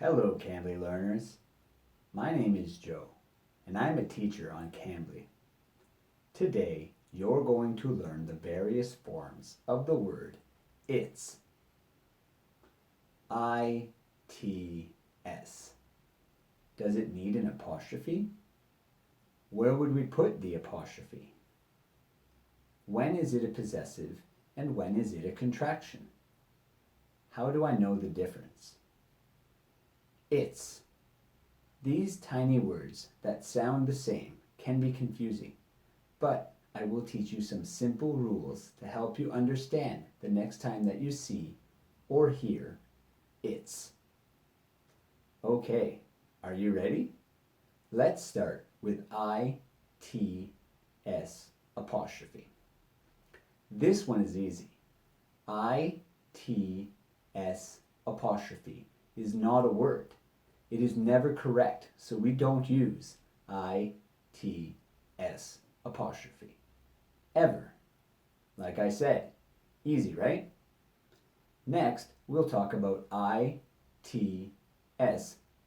Hello, Cambly learners. My name is Joe, and I'm a teacher on Cambly. Today, you're going to learn the various forms of the word it's. I-T-S. Does it need an apostrophe? Where would we put the apostrophe? When is it a possessive and when is it a contraction? How do I know the difference? It's. These tiny words that sound the same can be confusing, but I will teach you some simple rules to help you understand the next time that you see or hear it's. Okay, are you ready? Let's start with I-T-S apostrophe. This one is easy. I-T-S apostrophe is not a word. It is never correct, so we don't use I-T-S apostrophe. Ever. Like I said, easy, right? Next, we'll talk about I-T-S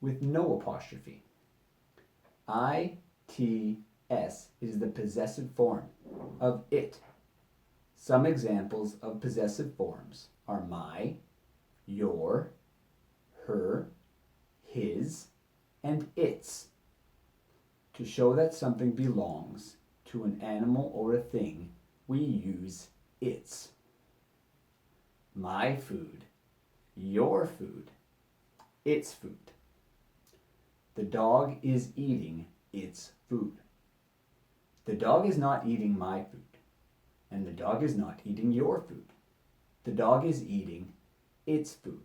with no apostrophe. I-T-S is the possessive form of it. Some examples of possessive forms are my, your, her, his, and its. To show that something belongs to an animal or a thing, we use its. My food, your food, its food. The dog is eating its food. The dog is not eating my food, and the dog is not eating your food. The dog is eating its food.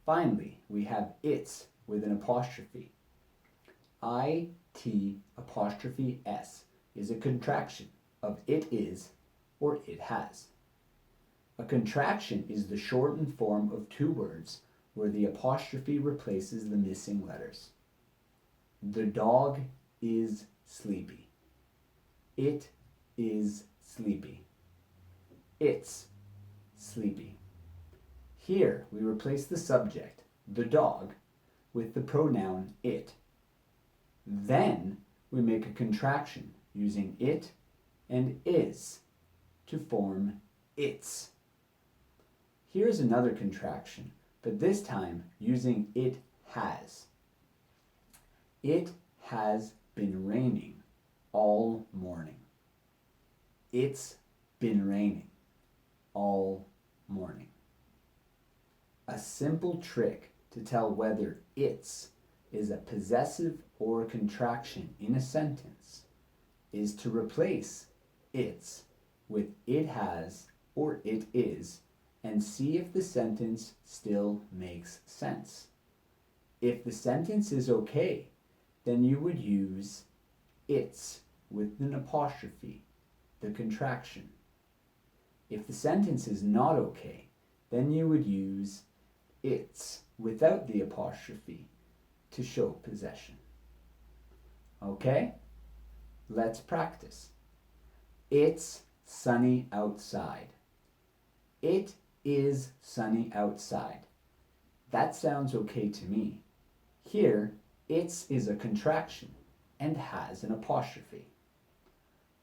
Finally, we have its with an apostrophe. I-T apostrophe S is a contraction of it is or it has. A contraction is the shortened form of two words where the apostrophe replaces the missing letters. The dog is sleepy. It is sleepy. It's sleepy. Here we replace the subject, the dog, with the pronoun it. Then we make a contraction using it and is to form its. Here's another contraction, but this time using it has. It has been raining all morning. It's been raining all morning. A simple trick to tell whether it's is a possessive or a contraction in a sentence is to replace it's with it has or it is and see if the sentence still makes sense. If the sentence is okay, then you would use it's with an apostrophe, the contraction. If the sentence is not okay, then you would use it's without the apostrophe to show possession. Okay? Let's practice. It's sunny outside. It is sunny outside. That sounds okay to me. Here, it's is a contraction and has an apostrophe.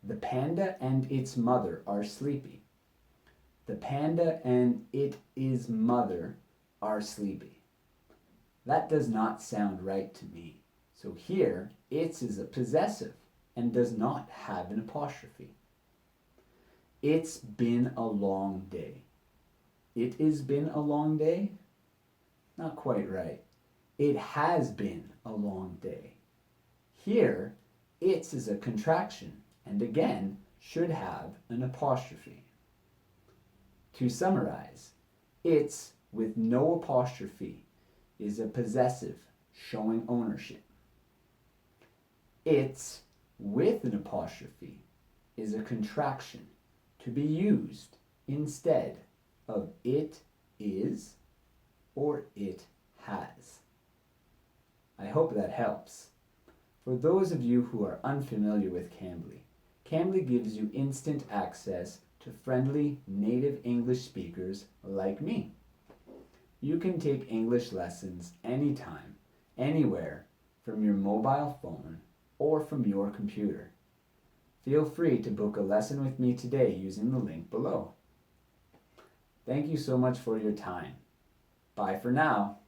The panda and its mother are sleepy. The panda and its mother are sleepy. That does not sound right to me. So here, its is a possessive and does not have an apostrophe. It's been a long day. It has been a long day? Not quite right. It has been a long day. Here, its is a contraction and again should have an apostrophe. To summarize, it's with no apostrophe is a possessive showing ownership. It's with an apostrophe is a contraction to be used instead of it is or it has. I hope that helps. For those of you who are unfamiliar with Cambly, Cambly gives you instant access to friendly native English speakers like me. You can take English lessons anytime, anywhere, from your mobile phone or from your computer. Feel free to book a lesson with me today using the link below. Thank you so much for your time. Bye for now.